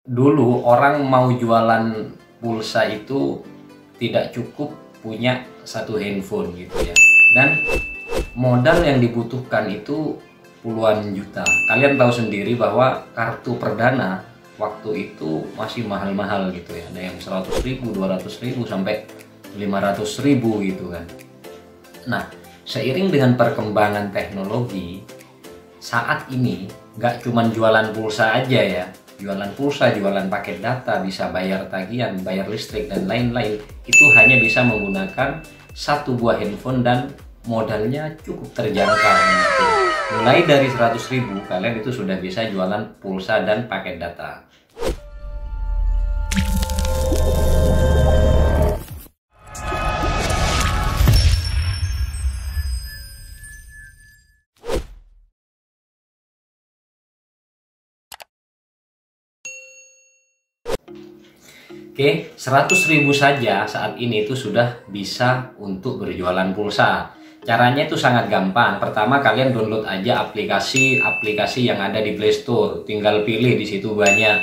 dulu orang mau jualan pulsa itu tidak cukup punya satu handphone gitu ya, dan modal yang dibutuhkan itu puluhan juta. Kalian tahu sendiri bahwa kartu perdana waktu itu masih mahal-mahal gitu ya, ada yang 100.000, 200.000 sampai 500.000 gitu kan. Nah, seiring dengan perkembangan teknologi saat ini, nggak cuman jualan pulsa aja ya, jualan pulsa, jualan paket data, bisa bayar tagihan, bayar listrik dan lain-lain, itu hanya bisa menggunakan satu buah handphone dan modalnya cukup terjangkau gitu. Mulai dari 100.000 kalian itu sudah bisa jualan pulsa dan paket data. Oke, 100.000 saja saat ini itu sudah bisa untuk berjualan pulsa. Caranya itu sangat gampang. Pertama, kalian download aja aplikasi yang ada di Play Store. Tinggal pilih, di situ banyak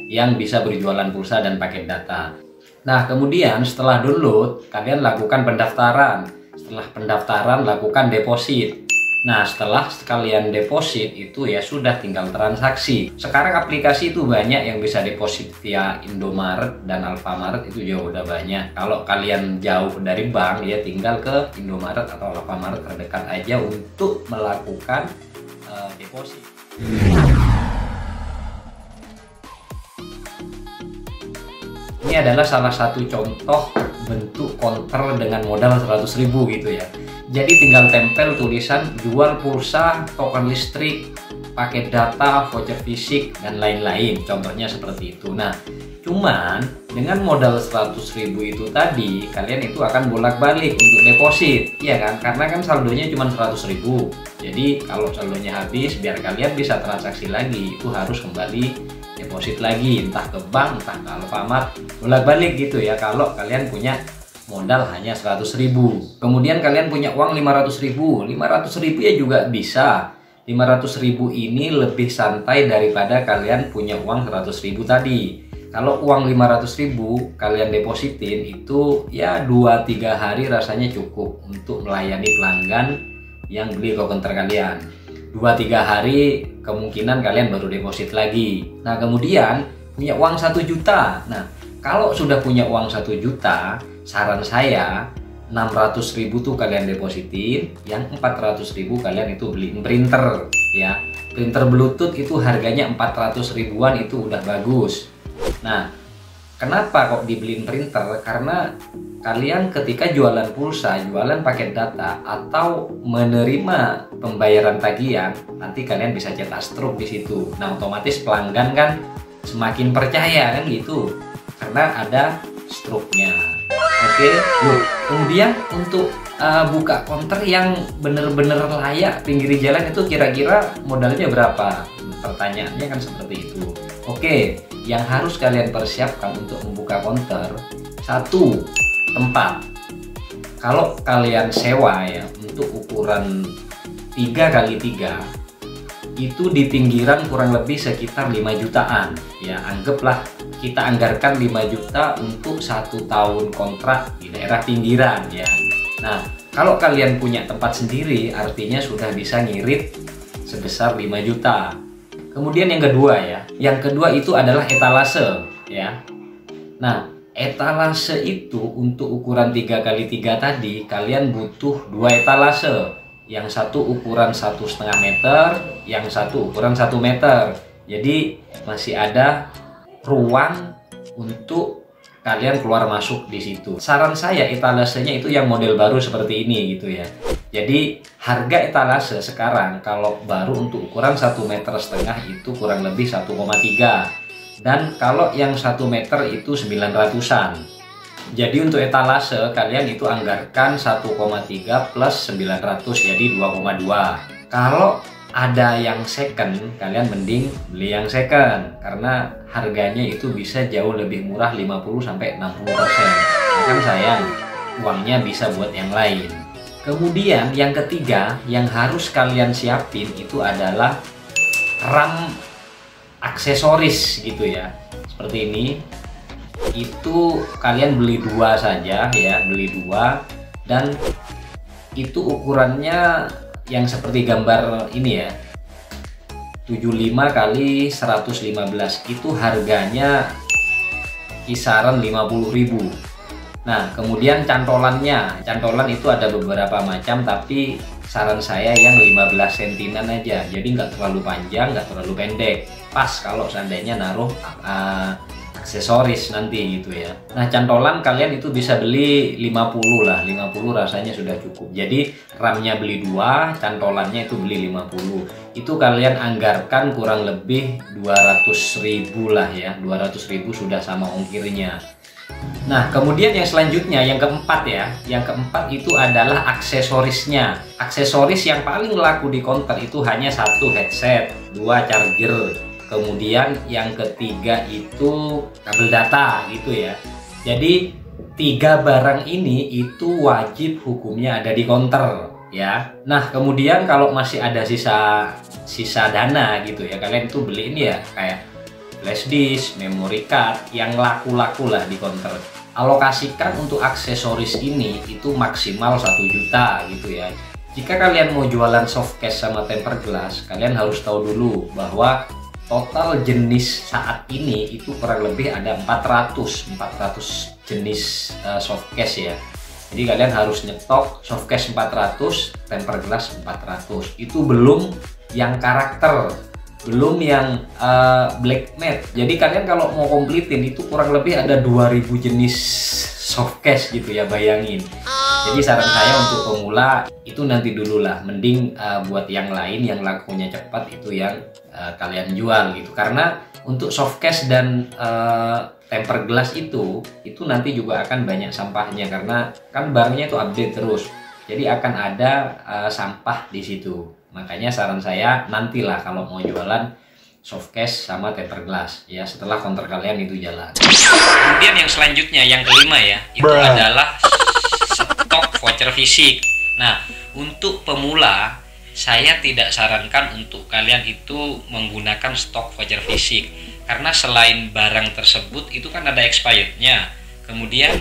yang bisa berjualan pulsa dan paket data. Nah, kemudian setelah download, kalian lakukan pendaftaran. Setelah pendaftaran, lakukan deposit. Nah, setelah kalian deposit itu ya sudah tinggal transaksi. Sekarang aplikasi itu banyak yang bisa deposit via Indomaret dan Alfamart, itu jauh udah banyak. Kalau kalian jauh dari bank ya tinggal ke Indomaret atau Alfamart terdekat aja untuk melakukan deposit. Ini adalah salah satu contoh bentuk konter dengan modal 100.000 gitu ya. Jadi tinggal tempel tulisan jual pulsa, token listrik, paket data, voucher fisik, dan lain-lain. Contohnya seperti itu. Nah, cuman dengan modal 100.000 itu tadi, kalian itu akan bolak-balik untuk deposit, ya kan? Karena kan saldonya cuma 100.000. Jadi kalau saldonya habis, biar kalian bisa transaksi lagi, itu harus kembali deposit lagi, entah ke bank, entah ke Alfamart, bolak-balik gitu ya. Kalau kalian punya modal hanya 100.000, kemudian kalian punya uang 500.000, 500.000 ya juga bisa. 500.000 ini lebih santai daripada kalian punya uang 100.000 tadi. Kalau uang 500.000 kalian depositin itu ya 2-3 hari rasanya cukup untuk melayani pelanggan yang beli konter kalian. 2-3 hari kemungkinan kalian baru deposit lagi. Nah, kemudian punya uang 1 juta. Nah, kalau sudah punya uang 1 juta, saran saya 600.000 tuh kalian depositin, yang 400.000 kalian itu beli printer ya. Printer Bluetooth itu harganya 400 ribuan, itu udah bagus. Nah, kenapa kok dibeliin printer? Karena kalian ketika jualan pulsa, jualan paket data, atau menerima pembayaran tagihan, nanti kalian bisa cetak struk di situ. Nah, otomatis pelanggan kan semakin percaya kan gitu, karena ada struknya. Oke, kemudian untuk buka konter yang bener-bener layak pinggir jalan itu kira-kira modalnya berapa? Pertanyaannya kan seperti itu. Oke, yang harus kalian persiapkan untuk membuka konter, satu, tempat. Kalau kalian sewa ya untuk ukuran 3x3 itu di pinggiran kurang lebih sekitar 5 jutaan ya. Anggaplah kita anggarkan 5 juta untuk 1 tahun kontrak di daerah pinggiran ya. Nah, kalau kalian punya tempat sendiri artinya sudah bisa ngirit sebesar 5 juta. Kemudian yang kedua ya, yang kedua itu adalah etalase ya. Nah, etalase itu untuk ukuran 3x3 tadi kalian butuh 2 etalase. Yang satu ukuran 1,5 meter, yang satu ukuran 1 meter. Jadi masih ada ruang untuk kalian keluar masuk di situ. Saran saya etalasenya itu yang model baru seperti ini gitu ya. Jadi harga etalase sekarang kalau baru untuk ukuran 1,5 meter itu kurang lebih 1,3. Dan kalau yang 1 meter itu 900-an. Jadi untuk etalase kalian itu anggarkan 1,3 plus 900 jadi 2,2. Kalau ada yang second, kalian mending beli yang second karena harganya itu bisa jauh lebih murah 50-60%. Kan sayang, uangnya bisa buat yang lain. Kemudian yang ketiga yang harus kalian siapin itu adalah RAM aksesoris gitu ya. seperti ini. Itu kalian beli dua saja ya, beli dua, dan itu ukurannya yang seperti gambar ini ya, 75 kali 115. Itu harganya kisaran 50.000. Nah, kemudian cantolan itu ada beberapa macam, tapi saran saya yang 15 cm aja, jadi nggak terlalu panjang, nggak terlalu pendek, pas kalau seandainya naruh aksesoris nanti gitu ya. Nah, cantolan kalian itu bisa beli 50 lah, 50 rasanya sudah cukup. Jadi ramnya beli 2, cantolannya itu beli 50. Itu kalian anggarkan kurang lebih 200.000 lah ya, 200.000 sudah sama ongkirnya. Nah, kemudian yang selanjutnya, yang keempat ya, yang keempat itu adalah aksesorisnya. Aksesoris yang paling laku di counter itu hanya satu headset, 2 charger, kemudian yang ketiga itu kabel data gitu ya. Jadi 3 barang ini itu wajib hukumnya ada di counter ya. Nah, kemudian kalau masih ada sisa dana gitu ya, kalian itu beli ini ya, kayak flash disk, memory card yang laku-laku lah di counter. Alokasikan untuk aksesoris ini itu maksimal 1 juta gitu ya. Jika kalian mau jualan softcase sama tempered glass, kalian harus tahu dulu bahwa total jenis saat ini itu kurang lebih ada 400 jenis softcase ya. Jadi kalian harus nyetok softcase 400, tempered glass 400. Itu belum yang karakter, belum yang black matte. Jadi kalian kalau mau komplitin itu kurang lebih ada 2000 jenis softcase gitu ya, bayangin. Jadi saran saya untuk pemula itu nanti dulu lah, mending buat yang lain yang lakunya cepat itu yang kalian jual gitu. Karena untuk softcase dan tempered glass itu nanti juga akan banyak sampahnya, karena kan barangnya itu update terus. Jadi akan ada sampah di situ. Makanya saran saya nantilah kalau mau jualan softcase sama tempered glass ya, setelah counter kalian itu jalan. Kemudian yang selanjutnya, yang kelima ya, itu adalah stok voucher fisik. Nah, untuk pemula saya tidak sarankan untuk kalian itu menggunakan stok voucher fisik, karena selain barang tersebut itu kan ada expirednya. Kemudian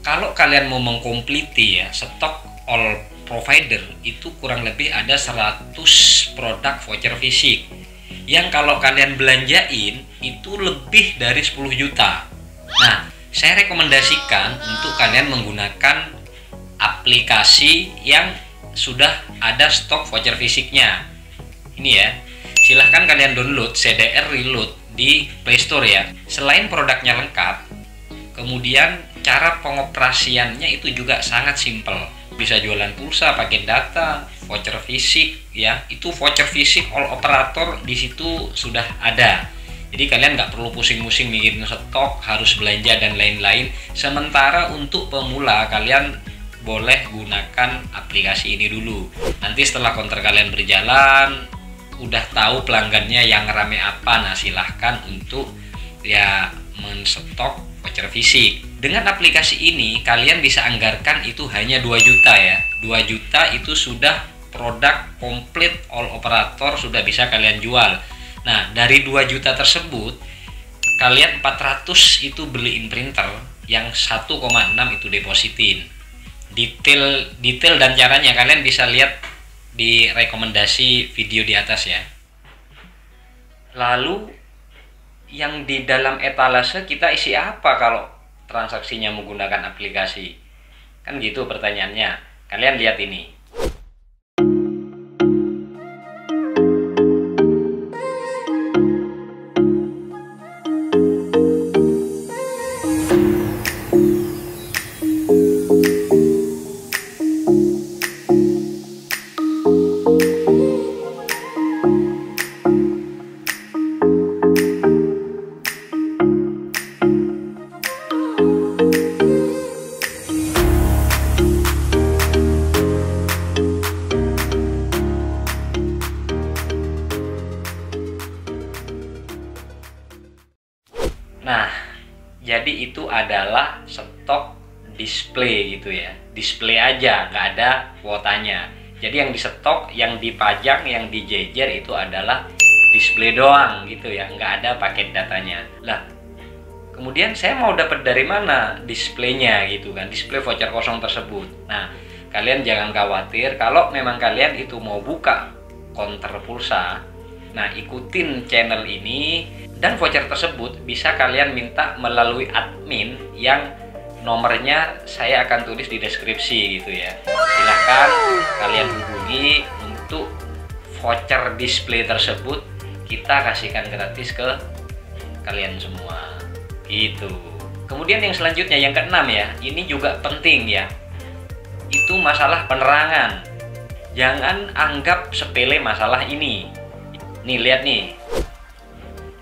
kalau kalian mau mengkompliti ya stok all provider, itu kurang lebih ada 100 produk voucher fisik yang kalau kalian belanjain itu lebih dari 10 juta. Nah, saya rekomendasikan untuk kalian menggunakan aplikasi yang sudah ada stok voucher fisiknya. Ini ya, silahkan kalian download CDR Reload di Play Store ya. Selain produknya lengkap, kemudian cara pengoperasiannya itu juga sangat simpel. Bisa jualan pulsa, paket data, voucher fisik ya. Itu voucher fisik all operator di situ sudah ada. Jadi kalian nggak perlu pusing-pusing mikirin stok, harus belanja dan lain-lain. Sementara untuk pemula kalian boleh gunakan aplikasi ini dulu. Nanti setelah counter kalian berjalan, udah tahu pelanggannya yang rame apa, nah silahkan untuk ya menstok voucher fisik. Dengan aplikasi ini kalian bisa anggarkan itu hanya 2 juta ya. 2 juta itu sudah produk komplit all operator sudah bisa kalian jual. Nah, dari 2 juta tersebut kalian 400 itu beliin printer, yang 1,6 itu depositin. Detail dan caranya kalian bisa lihat di rekomendasi video di atas ya. Lalu yang di dalam etalase kita isi apa kalau transaksinya menggunakan aplikasi? Kan gitu pertanyaannya. Kalian lihat ini. Nah, jadi itu adalah stok display gitu ya. Display aja, nggak ada kuotanya. Jadi yang di stok, yang dipajang, yang dijejer itu adalah display doang gitu ya, nggak ada paket datanya. Lah, Kemudian saya mau dapat dari mana displaynya gitu kan, display voucher kosong tersebut. Nah, kalian jangan khawatir kalau memang kalian itu mau buka counter pulsa. Nah, ikutin channel ini dan voucher tersebut bisa kalian minta melalui admin yang nomornya saya akan tulis di deskripsi gitu ya. Silahkan kalian hubungi untuk voucher display tersebut, kita kasihkan gratis ke kalian semua gitu. Kemudian yang selanjutnya, yang keenam ya, ini juga penting ya, itu masalah penerangan. Jangan anggap sepele masalah ini. Nih lihat nih,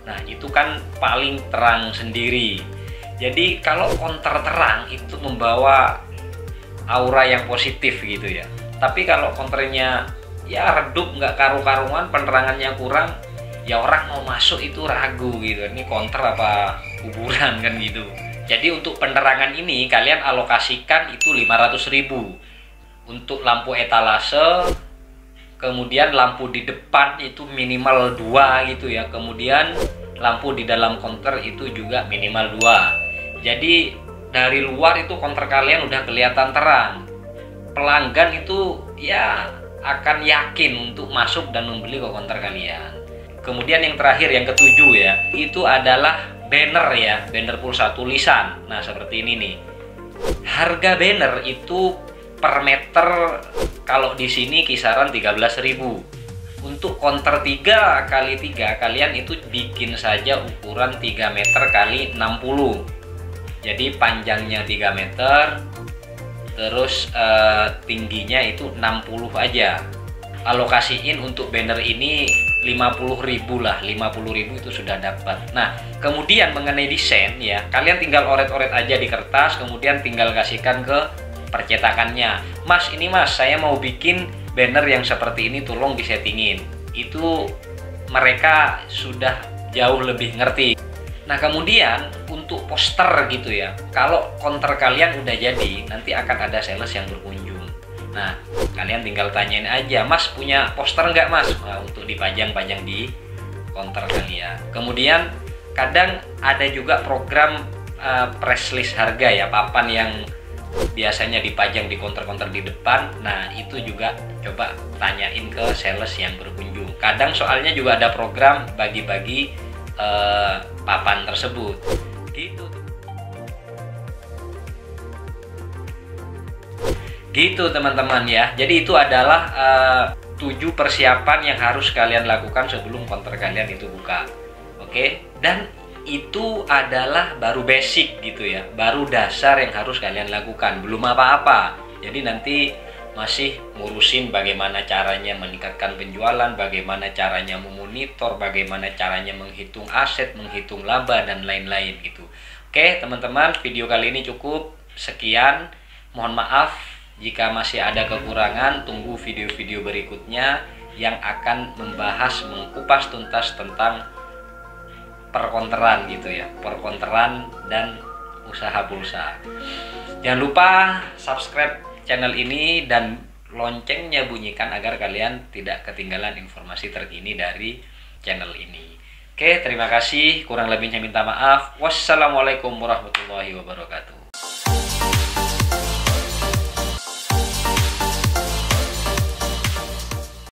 nah itu kan paling terang sendiri. Jadi kalau counter terang itu membawa aura yang positif gitu ya. Tapi kalau counternya ya redup, nggak karu-karuan, penerangannya kurang, ya orang mau masuk itu ragu gitu. Ini counter apa kuburan kan gitu. Jadi untuk penerangan ini kalian alokasikan itu 500.000 untuk lampu etalase. Kemudian lampu di depan itu minimal 2 gitu ya. Kemudian lampu di dalam counter itu juga minimal 2. Jadi dari luar itu counter kalian udah kelihatan terang. Pelanggan itu ya akan yakin untuk masuk dan membeli ke counter kalian. Kemudian yang terakhir, yang ketujuh ya, itu adalah banner ya, banner pulsa tulisan. Nah seperti ini nih. Harga banner itu per meter kalau di sini kisaran 13.000. Untuk counter 3x3 kalian itu bikin saja ukuran 3 meter x 60. Jadi panjangnya 3 meter, terus tingginya itu 60 aja. Alokasiin untuk banner ini 50.000 lah, 50.000 itu sudah dapat. Nah, kemudian mengenai desain ya, kalian tinggal oret-oret aja di kertas, kemudian tinggal kasihkan ke percetakannya. Mas, ini mas, saya mau bikin banner yang seperti ini, tolong disettingin. Itu mereka sudah jauh lebih ngerti. Nah, kemudian untuk poster gitu ya, kalau counter kalian udah jadi, nanti akan ada sales yang berkunjung. Nah, kalian tinggal tanyain aja, mas punya poster nggak mas? Nah, untuk dipajang-pajang di counter kalian. Kemudian kadang ada juga program press list harga ya, papan yang biasanya dipajang di counter-counter di depan. Nah, itu juga coba tanyain ke sales yang berkunjung. Kadang soalnya juga ada program bagi-bagi papan tersebut gitu teman-teman ya. Jadi itu adalah 7 persiapan yang harus kalian lakukan sebelum counter kalian itu buka. Oke, dan itu adalah baru basic gitu ya, baru dasar yang harus kalian lakukan, belum apa-apa. Jadi nanti masih ngurusin bagaimana caranya meningkatkan penjualan, bagaimana caranya memonitor, bagaimana caranya menghitung aset, menghitung laba, dan lain-lain gitu. Oke teman-teman, video kali ini cukup sekian. Mohon maaf jika masih ada kekurangan. Tunggu video-video berikutnya yang akan membahas, mengupas tuntas tentang perkonteran gitu ya, perkonteran dan usaha pulsa. Jangan lupa subscribe channel ini dan loncengnya bunyikan agar kalian tidak ketinggalan informasi terkini dari channel ini. Oke, terima kasih. Kurang lebihnya minta maaf. Wassalamualaikum warahmatullahi wabarakatuh.